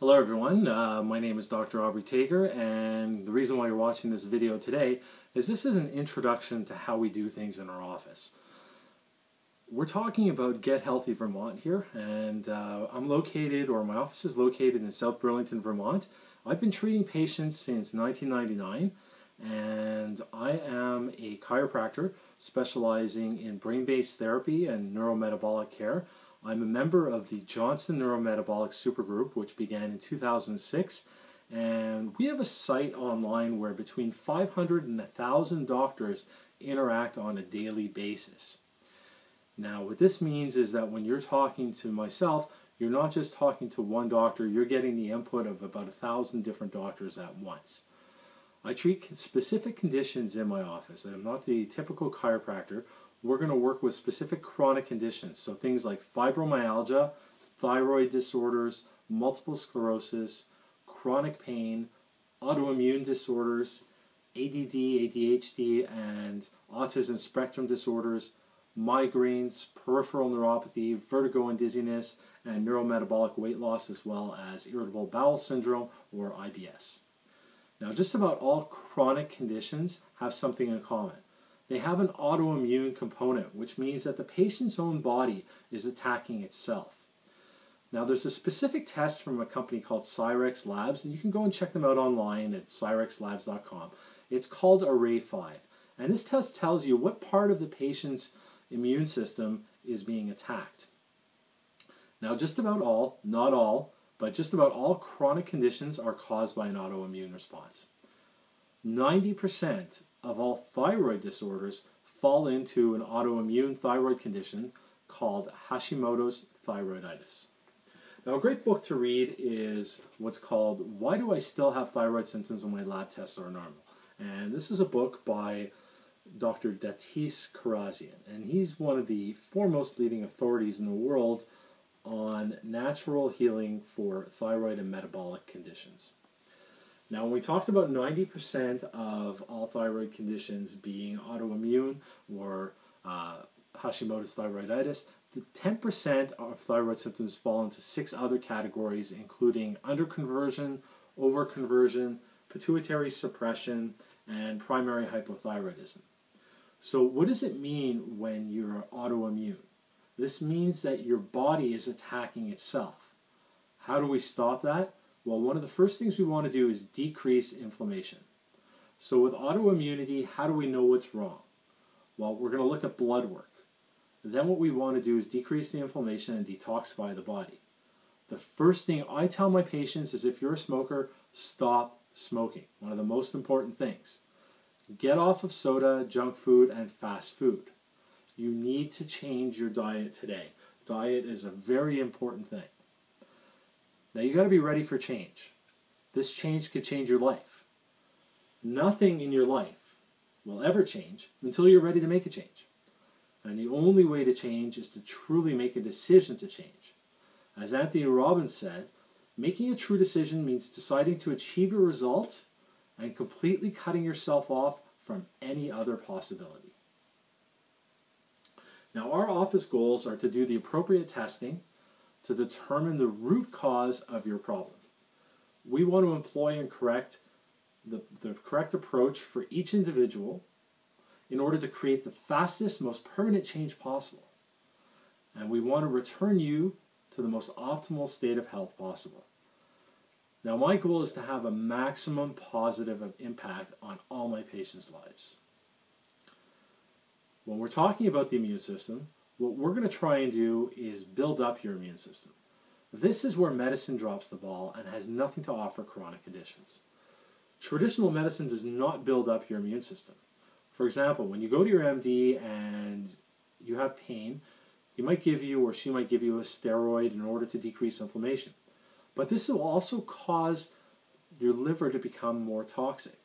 Hello everyone, my name is Dr. Aubry, and the reason why you're watching this video today is this is an introduction to how we do things in our office. We're talking about Get Healthy Vermont here, and my office is located in South Burlington, Vermont. I've been treating patients since 1999, and I am a chiropractor specializing in brain-based therapy and neurometabolic care. I'm a member of the Johnson Neurometabolic Supergroup, which began in 2006, and we have a site online where between 500 and 1,000 doctors interact on a daily basis. Now, what this means is that when you're talking to myself, you're not just talking to one doctor, you're getting the input of about 1,000 different doctors at once. I treat specific conditions in my office. I'm not the typical chiropractor. We're going to work with specific chronic conditions, so things like fibromyalgia, thyroid disorders, multiple sclerosis, chronic pain, autoimmune disorders, ADD, ADHD, and autism spectrum disorders, migraines, peripheral neuropathy, vertigo and dizziness, and neurometabolic weight loss, as well as irritable bowel syndrome, or IBS. Now, just about all chronic conditions have something in common. They have an autoimmune component, which means that the patient's own body is attacking itself. Now, there's a specific test from a company called Cyrex Labs, and you can go and check them out online at cyrexlabs.com. It's called Array5, and this test tells you what part of the patient's immune system is being attacked. Now, just about all, not all, but just about all chronic conditions are caused by an autoimmune response. 90% of all thyroid disorders fall into an autoimmune thyroid condition called Hashimoto's thyroiditis. Now, a great book to read is what's called Why Do I Still Have Thyroid Symptoms When My Lab Tests Are Normal? And this is a book by Dr. Th1, and he's one of the foremost leading authorities in the world on natural healing for thyroid and metabolic conditions. Now, when we talked about 90% of all thyroid conditions being autoimmune or Hashimoto's thyroiditis, the 10% of thyroid symptoms fall into 6 other categories, including underconversion, overconversion, pituitary suppression, and primary hypothyroidism. So what does it mean when you're autoimmune? This means that your body is attacking itself. How do we stop that? Well, one of the first things we want to do is decrease inflammation. So with autoimmunity, how do we know what's wrong? Well, we're going to look at blood work. Then what we want to do is decrease the inflammation and detoxify the body. The first thing I tell my patients is if you're a smoker, stop smoking. One of the most important things. Get off of soda, junk food, and fast food. You need to change your diet today. Diet is a very important thing. Now, you got to be ready for change. This change could change your life. Nothing in your life will ever change until you're ready to make a change. And the only way to change is to truly make a decision to change. As Anthony Robbins said, making a true decision means deciding to achieve a result and completely cutting yourself off from any other possibility. Now, our office goals are to do the appropriate testing to determine the root cause of your problem. We want to employ and correct the correct approach for each individual in order to create the fastest, most permanent change possible. And we want to return you to the most optimal state of health possible. Now, my goal is to have a maximum positive impact on all my patients' lives. When we're talking about the immune system, what we're going to try and do is build up your immune system. This is where medicine drops the ball and has nothing to offer chronic conditions. Traditional medicine does not build up your immune system. For example, when you go to your MD and you have pain, he might give you or she might give you a steroid in order to decrease inflammation. But this will also cause your liver to become more toxic.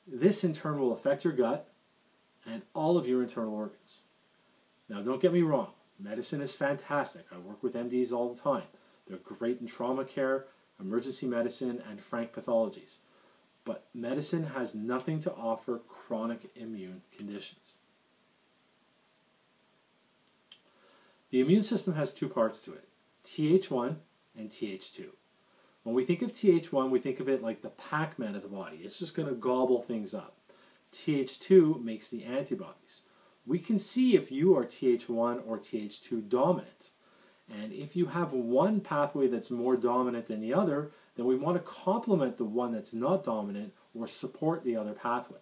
This in turn will affect your gut and all of your internal organs. Now, don't get me wrong, medicine is fantastic. I work with MDs all the time. They're great in trauma care, emergency medicine, and frank pathologies. But medicine has nothing to offer chronic immune conditions. The immune system has 2 parts to it, Th1 and Th2. When we think of Th1, we think of it like the Pac-Man of the body. It's just going to gobble things up. Th2 makes the antibodies. We can see if you are Th1 or Th2 dominant. And if you have one pathway that's more dominant than the other, then we want to complement the one that's not dominant or support the other pathway.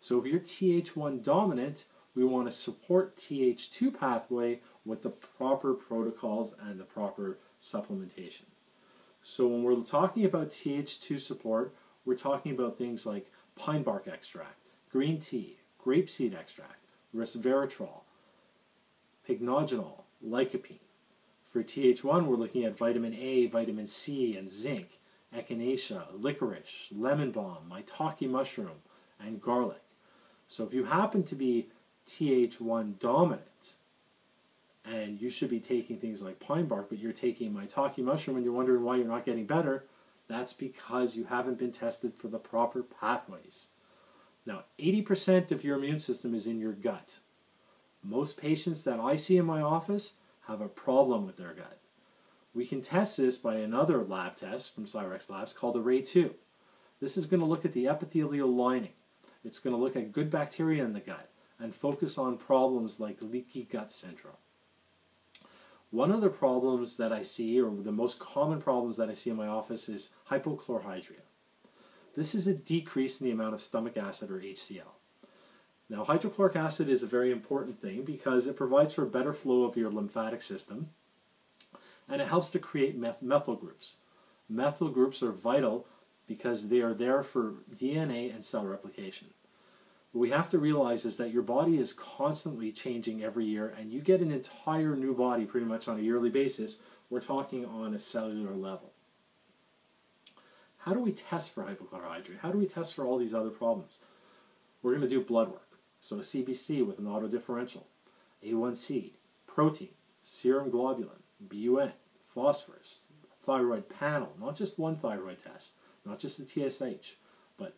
So if you're Th1 dominant, we want to support Th2 pathway with the proper protocols and the proper supplementation. So when we're talking about Th2 support, we're talking about things like pine bark extract, green tea, grapeseed extract, resveratrol, pycnogenol, lycopene. For Th1, we're looking at vitamin A, vitamin C, and zinc, echinacea, licorice, lemon balm, maitake mushroom, and garlic. So if you happen to be Th1 dominant, and you should be taking things like pine bark, but you're taking maitake mushroom and you're wondering why you're not getting better, that's because you haven't been tested for the proper pathways. Now, 80% of your immune system is in your gut. Most patients that I see in my office have a problem with their gut. We can test this by another lab test from Cyrex Labs called Array2. This is going to look at the epithelial lining. It's going to look at good bacteria in the gut and focus on problems like leaky gut syndrome. One of the problems that I see, or the most common problems that I see in my office, is hypochlorhydria. This is a decrease in the amount of stomach acid, or HCl. Now, hydrochloric acid is a very important thing because it provides for a better flow of your lymphatic system, and it helps to create methyl groups. Methyl groups are vital because they are there for DNA and cell replication. What we have to realize is that your body is constantly changing every year, and you get an entire new body pretty much on a yearly basis. We're talking on a cellular level. How do we test for hypochlorhydria? How do we test for all these other problems? We're going to do blood work. So a CBC with an autodifferential, A1C, protein, serum globulin, BUN, phosphorus, thyroid panel, not just one thyroid test, not just the TSH, but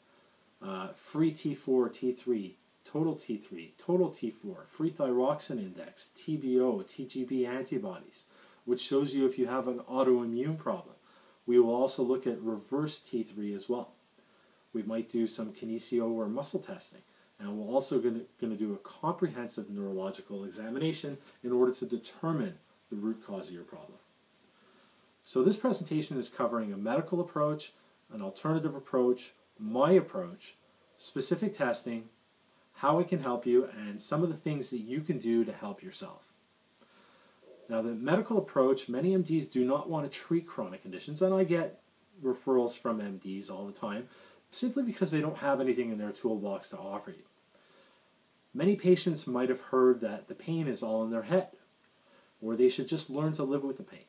free T4, T3, total T4, free thyroxine index, TBO, TGB antibodies, which shows you if you have an autoimmune problem. We will also look at reverse T3 as well. We might do some kinesio or muscle testing, and we're also going to do a comprehensive neurological examination in order to determine the root cause of your problem. So this presentation is covering a medical approach, an alternative approach, my approach, specific testing, how it can help you, and some of the things that you can do to help yourself. Now, the medical approach, many MDs do not want to treat chronic conditions, and I get referrals from MDs all the time, simply because they don't have anything in their toolbox to offer you. Many patients might have heard that the pain is all in their head, or they should just learn to live with the pain.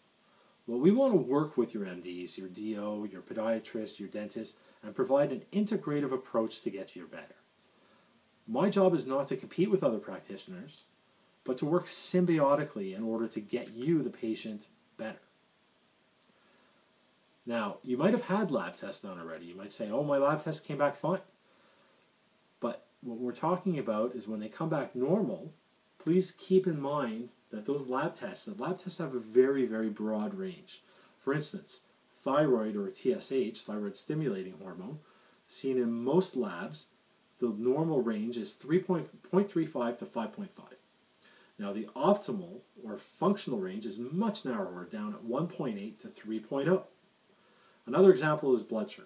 Well, we want to work with your MDs, your DO, your podiatrist, your dentist, and provide an integrative approach to get you better. My job is not to compete with other practitioners, but to work symbiotically in order to get you, the patient, better. Now, you might have had lab tests done already. You might say, oh, my lab test came back fine. But what we're talking about is when they come back normal, please keep in mind that those lab tests have a very, very broad range. For instance, thyroid, or TSH, thyroid stimulating hormone, seen in most labs, the normal range is 3.35 to 5.5. Now, the optimal or functional range is much narrower, down at 1.8 to 3.0. Another example is blood sugar.